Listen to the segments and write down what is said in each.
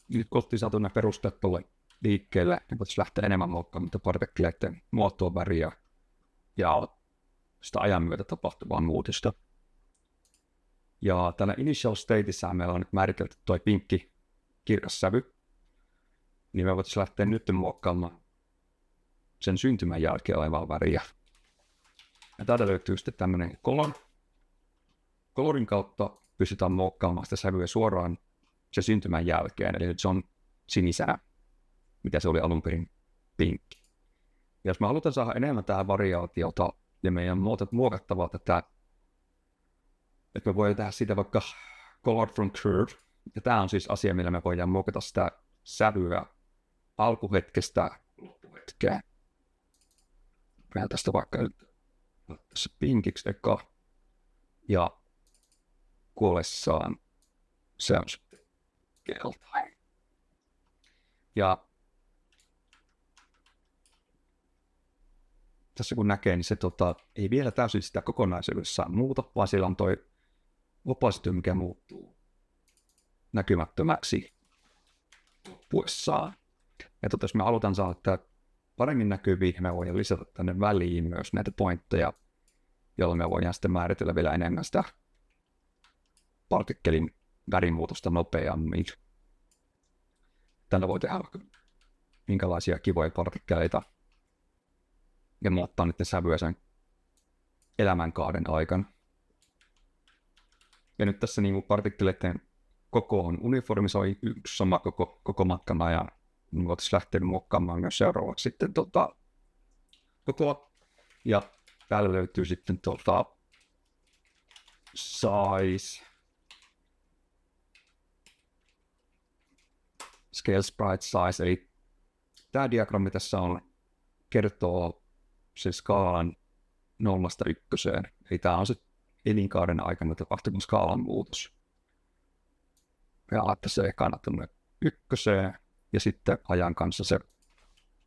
nyt kun oltiin saatu nämä perusteet tuolle liikkeelle, niin voitaisiin lähteä enemmän muokkaamaan partikkeleiden muotoa, väriä ja sitä ajan myötä tapahtuvaa muutosta. Ja täällä initial stateissa meillä on nyt määritelty tuo pinkki kirkas sävy, niin me voitaisiin lähteä nyt muokkaamaan sen syntymän jälkeen olevaa väriä. Ja täältä löytyy sitten tämmöinen color. Colorin kautta pystytään muokkaamaan sitä sävyä suoraan se syntymän jälkeen, eli nyt se on sinisää, mitä se oli alun perin pinkki. Ja jos me halutaan saada enemmän tähän variaatiota, ja meidän muokattavaa tätä, että me voidaan tehdä siitä vaikka color from curve, ja tämä on siis asia, millä me voidaan muokata sitä sävyä alkuhetkestä loppuhetkeen. Meillä tästä vaikka tässä pinkiksi eka, ja kuollessaan se on sitten keltainen. Ja tässä kun näkee, niin se ei vielä täysin sitä kokonaisuudessaan muuta, vaan siellä on toi opacity, mikä muuttuu näkymättömäksi loppuessaan. Ja jos me halutaan saada tämä paremmin näkyviin, me voidaan lisätä tänne väliin myös näitä pointteja, jolloin me voidaan sitten määritellä vielä enemmän sitä partikkelin värimuutosta nopeammin. Tällä voi tehdä minkälaisia kivoja partikkeleita ja muuttaa niiden sävyä sen elämänkaaren aikana. Ja nyt tässä niin partikkeleiden koko on uniformisoi yksi sama koko matkan ajan. Niin voitaisiin lähteä muokkaamaan myös seuraavaksi sitten kokoa. Ja täällä löytyy sitten size, scale sprite size, eli tämä diagrammi tässä on, kertoo sen skaalan 0–1. Eli tämä on se elinkaaren aikana tapahtunut skaalan muutos. Ja laittaa se ekana tuonne 1, ja sitten ajan kanssa se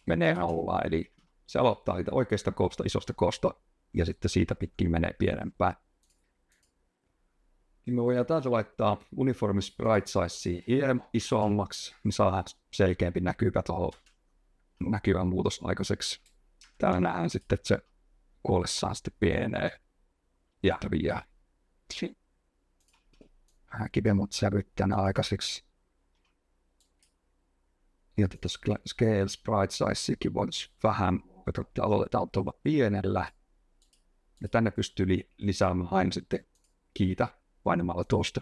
menee nollaan, eli se aloittaa siitä oikeasta koosta, isosta koosta, ja sitten siitä pitkin menee pienempään. Niin me voidaan taas laittaa uniformi sprite size hieman isommaksi, niin saadaan selkeämpi näkyvä muutos aikaiseksi. Täällä nähdään sitten, että se kuollessaan sitten pienee ja häviää. Vähän kivemmat sävyt tänne aikaiseksi. Ja tätä scale sprite sizeakin voitaisiin vähän, että aloitetaan tuolla pienellä. Ja tänne pystyy lisäämään aina sitten kiitä painamalla tuosta.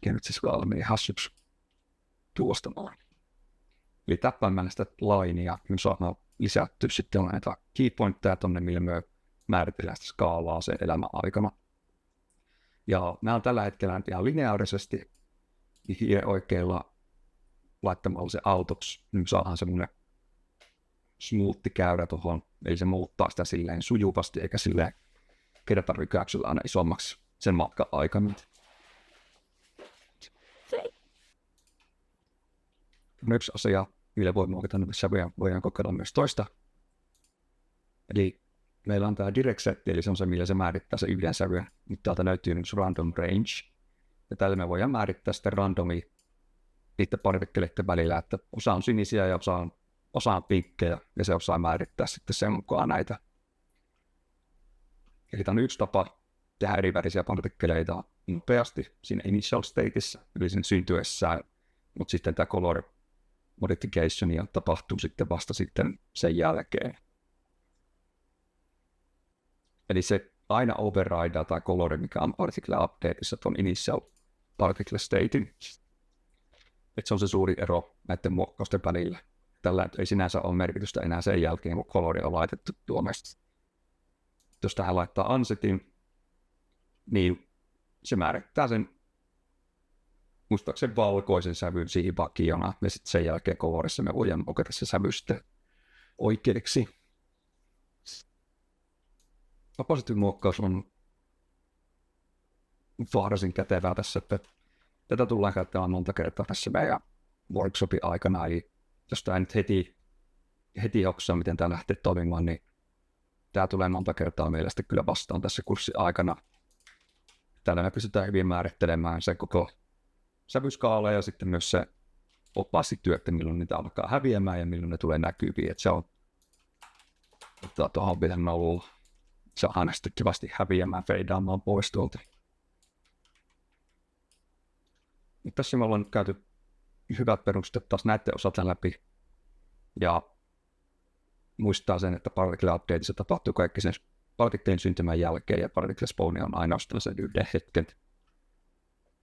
Ja nyt siis valmiin hassuksi tuosta noin. Eli täppäämällä sitä linea, niin saadaan lisätty sitten näitä keypointteja tuonne, millä me määritellään sitä skaalaa sen elämän aikana. Ja nämä on tällä hetkellä ihan lineaarisesti, niin oikealla laittamalla se autoksi, niin saadaan semmoinen smoothi-käyrä tuohon, eli se muuttaa sitä silleen sujuvasti, eikä silleen kertarvykäyksellä aina isommaksi sen matkan aikana. Yksi asia, millä voi muokata näitä sävyjä, voidaan kokeilla myös toista. Eli meillä on tämä direct set, eli se on se, millä se määrittää se yhden sävyn. Nyt täältä löytyy myös random range. Ja tällä me voidaan määrittää sitten randomia niiden partikkeleiden välillä, että osa on sinisiä ja osa on pinkkejä, ja se osaa määrittää sitten sen mukaan näitä. Eli tämä on yksi tapa tehdä eri värisiä partikkeleita nopeasti siinä initial stateissa, eli sen syntyessään, mutta sitten tämä color modification tapahtuu sitten vasta sitten sen jälkeen. Eli se aina overrideaa tai colori, mikä on particle updateissa tuon initial particle statein. Että se on se suuri ero näiden muokkausten välillä. Tällä ei sinänsä ole merkitystä enää sen jälkeen, kun colori on laitettu tuonne. Jos tähän laittaa unsetin, niin se määrittää sen muistaakseni valkoisen sävyn siihen vakiona, ja sitten sen jälkeen colorissa me voidaan muokata se sävy sitten oikeaksi. Opacity-muokkaus on varsin kätevää tässä, että tätä tullaan käyttämään monta kertaa tässä meidän workshopin aikana, eli jos tämä nyt heti jaksaa, miten tämä lähtee toimimaan, niin tämä tulee monta kertaa meille sitten kyllä vastaan tässä kurssin aikana. Täällä me pystytään hyvin määrittelemään se koko sävyskaala ja sitten myös se opassityö, että milloin niitä alkaa häviämään ja milloin ne tulee näkyviin. Että se on tuohon pitänyt olla. Se on aina sitten kivasti häviämään, feidaamaan pois tuolta. Ja tässä me ollaan nyt käyty hyvät perustet taas näiden osalta läpi. Ja muistaa sen, että particle updateissa tapahtuu kaikki sen partikkelin syntymän jälkeen ja particle spawn on ainoastaan sen yhden hetken.